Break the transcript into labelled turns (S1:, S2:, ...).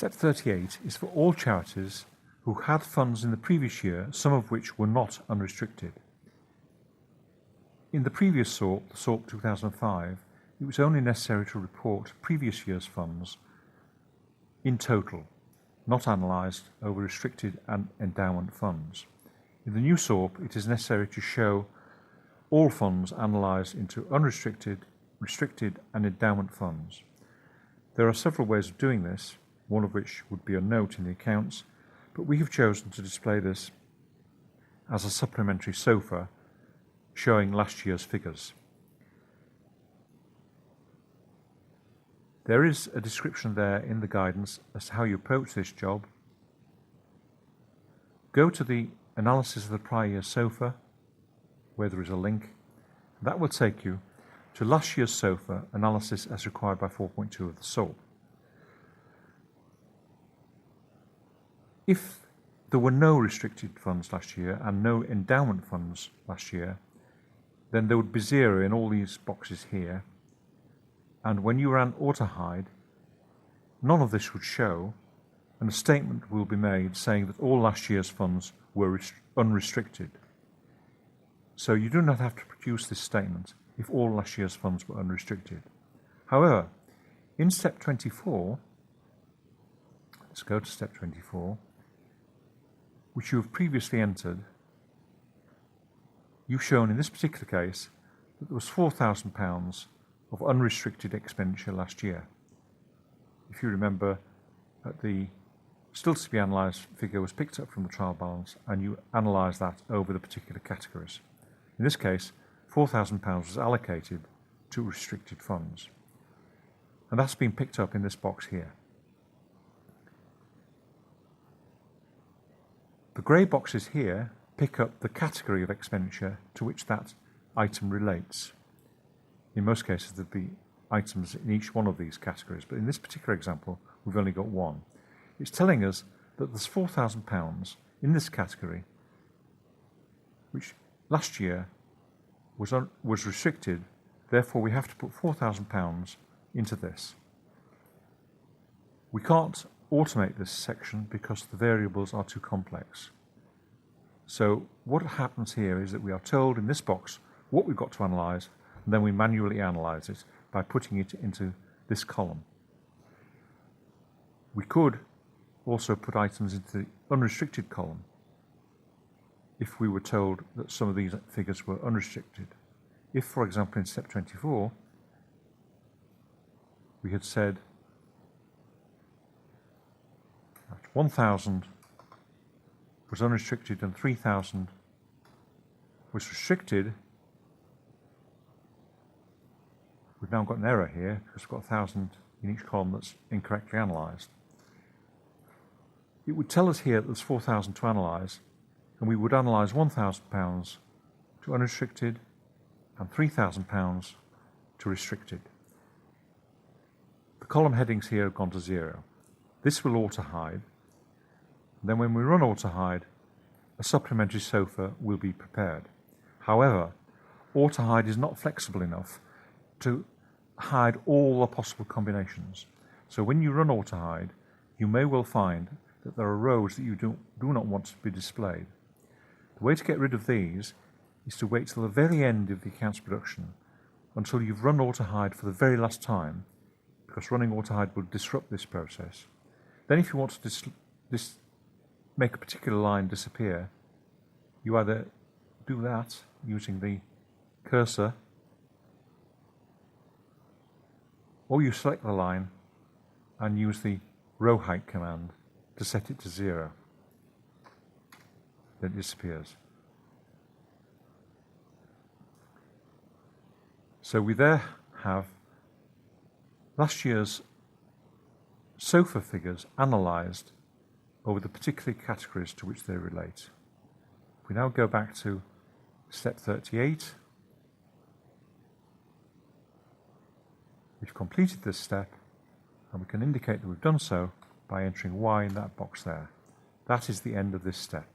S1: Step 38 is for all charities who had funds in the previous year, some of which were not unrestricted. In the previous SORP, the SORP 2005, it was only necessary to report previous year's funds in total, not analysed over restricted and endowment funds. In the new SORP, it is necessary to show all funds analysed into unrestricted, restricted and endowment funds. There are several ways of doing this, one of which would be a note in the accounts, but we have chosen to display this as a supplementary SOFA showing last year's figures. There is a description there in the guidance as to how you approach this job. Go to the analysis of the prior year SOFA, where there is a link. That will take you to last year's SOFA analysis as required by 4.2 of the SORP. If there were no restricted funds last year and no endowment funds last year, then there would be 0 in all these boxes here. And when you ran auto-hide, none of this would show, and a statement will be made saying that all last year's funds were unrestricted. So you do not have to produce this statement if all last year's funds were unrestricted. However, in step 24, let's go to step 24, which you have previously entered, you've shown in this particular case that there was £4,000 of unrestricted expenditure last year. If you remember, the still to be analysed figure was picked up from the trial balance and you analysed that over the particular categories. In this case, £4,000 was allocated to restricted funds, and that's been picked up in this box here. The grey boxes here pick up the category of expenditure to which that item relates. In most cases, there'd be items in each one of these categories, but in this particular example, we've only got one. It's telling us that there's £4,000 in this category, which last year was restricted, therefore we have to put £4,000 into this. We can't automate this section because the variables are too complex. So what happens here is that we are told in this box what we've got to analyse, and then we manually analyse it by putting it into this column. We could also put items into the unrestricted column if we were told that some of these figures were unrestricted. If, for example, in step 24, we had said that 1,000 was unrestricted and 3,000 was restricted, we've now got an error here because we've got 1,000 in each column that's incorrectly analysed. It would tell us here that there's 4,000 to analyse, and we would analyse £1,000 to unrestricted and £3,000 to restricted. The column headings here have gone to 0. This will auto-hide. Then when we run auto-hide, a supplementary SOFA will be prepared. However, auto-hide is not flexible enough to hide all the possible combinations. So when you run auto-hide, you may well find that there are rows that you do not want to be displayed. The way to get rid of these is to wait till the very end of the accounts production until you've run auto-hide for the very last time, because running auto-hide will disrupt this process. Then if you want to make a particular line disappear, you either do that using the cursor, or you select the line and use the row height command to set it to 0. Then it disappears. So we there have last year's SOFA figures analysed over the particular categories to which they relate. If we now go back to step 38, we've completed this step, and we can indicate that we've done so by entering Y in that box there. That is the end of this step.